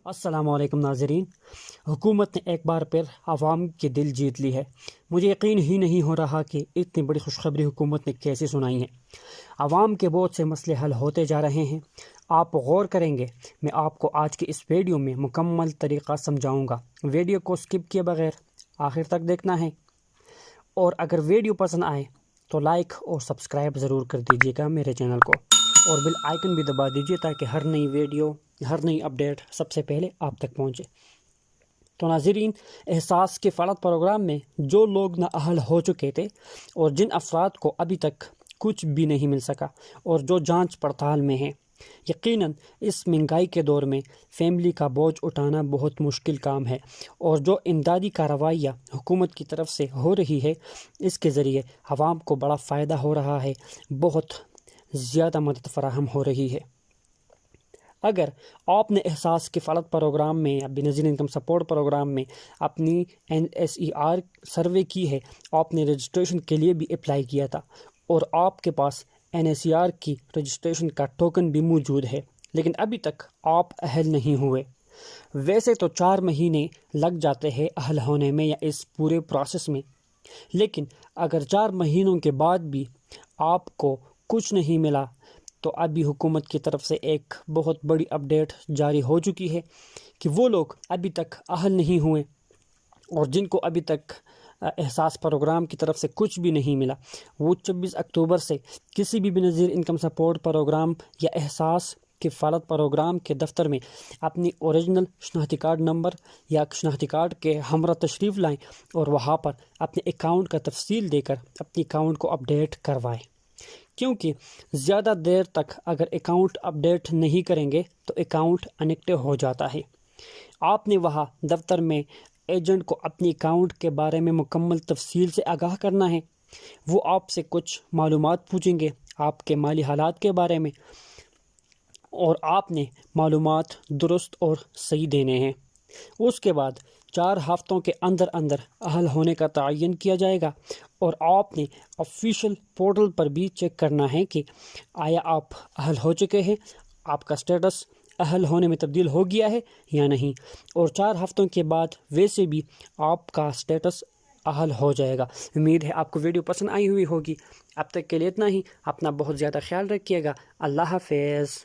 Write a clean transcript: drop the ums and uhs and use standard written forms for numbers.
السلام علیکم ناظرین۔ حکومت نے ایک بار پھر عوام کے دل جیت لی ہے۔ مجھے یقین ہی نہیں ہو رہا کہ اتنی بڑی خوشخبری حکومت نے کیسے سنائی ہے۔ عوام کے بہت سے مسئلے حل ہوتے جا رہے ہیں۔ آپ غور کریں گے، میں آپ کو آج کی اس ویڈیو میں مکمل طریقہ سمجھاؤں گا۔ ویڈیو کو سکپ کیے بغیر آخر تک دیکھنا ہے، اور اگر ویڈیو پسند آئے تو لائک اور سبسکرائب ضرور کر دیجیے گا میرے چینل کو، اور بیل آئیکن بھی دبا دیجیے تاکہ ہر نئی ویڈیو، ہر نئی اپڈیٹ سب سے پہلے آپ تک پہنچے۔ تو ناظرین، احساس کے فلک پروگرام میں جو لوگ نااہل ہو چکے تھے اور جن افراد کو ابھی تک کچھ بھی نہیں مل سکا اور جو جانچ پڑتال میں ہیں، یقیناً اس مہنگائی کے دور میں فیملی کا بوجھ اٹھانا بہت مشکل کام ہے، اور جو امدادی کارروائیاں حکومت کی طرف سے ہو رہی ہے، اس کے ذریعے عوام کو بڑا فائدہ ہو رہا ہے، بہت زیادہ مدد فراہم ہو رہی ہے۔ اگر آپ نے احساس کے فلک پروگرام میں یا بینظیر انکم سپورٹ پروگرام میں اپنی NSER سروے کی ہے، آپ نے رجسٹریشن کے لیے بھی اپلائی کیا تھا اور آپ کے پاس NSER کی رجسٹریشن کا ٹوکن بھی موجود ہے، لیکن ابھی تک آپ اہل نہیں ہوئے۔ ویسے تو 4 مہینے لگ جاتے ہیں اہل ہونے میں یا اس پورے پروسیس میں، لیکن اگر 4 مہینوں کے بعد بھی آپ کو کچھ نہیں ملا تو ابھی حکومت کی طرف سے ایک بہت بڑی اپڈیٹ جاری ہو چکی ہے کہ وہ لوگ ابھی تک اہل نہیں ہوئے اور جن کو ابھی تک احساس پروگرام کی طرف سے کچھ بھی نہیں ملا، وہ 24 اکتوبر سے کسی بھی بینظیر انکم سپورٹ پروگرام یا احساس کے فلک پروگرام کے دفتر میں اپنی اوریجنل شناختی کارڈ نمبر یا شناختی کارڈ کے ہمراہ تشریف لائیں اور وہاں پر اپنے اکاؤنٹ کا تفصیل دے کر اپنی اکاؤنٹ کو اپڈیٹ کروائیں، کیونکہ زیادہ دیر تک اگر اکاؤنٹ اپڈیٹ نہیں کریں گے تو اکاؤنٹ انیکٹیو ہو جاتا ہے۔ آپ نے وہاں دفتر میں ایجنٹ کو اپنی اکاؤنٹ کے بارے میں مکمل تفصیل سے آگاہ کرنا ہے۔ وہ آپ سے کچھ معلومات پوچھیں گے آپ کے مالی حالات کے بارے میں، اور آپ نے معلومات درست اور صحیح دینے ہیں۔ اس کے بعد 4 ہفتوں کے اندر اندر اہل ہونے کا تعین کیا جائے گا، اور آپ نے آفیشیل پورٹل پر بھی چیک کرنا ہے کہ آیا آپ اہل ہو چکے ہیں، آپ کا سٹیٹس اہل ہونے میں تبدیل ہو گیا ہے یا نہیں، اور 4 ہفتوں کے بعد ویسے بھی آپ کا سٹیٹس اہل ہو جائے گا۔ امید ہے آپ کو ویڈیو پسند آئی ہوئی ہوگی۔ اب تک کے لیے اتنا ہی۔ اپنا بہت زیادہ خیال رکھیے گا۔ اللہ حافظ۔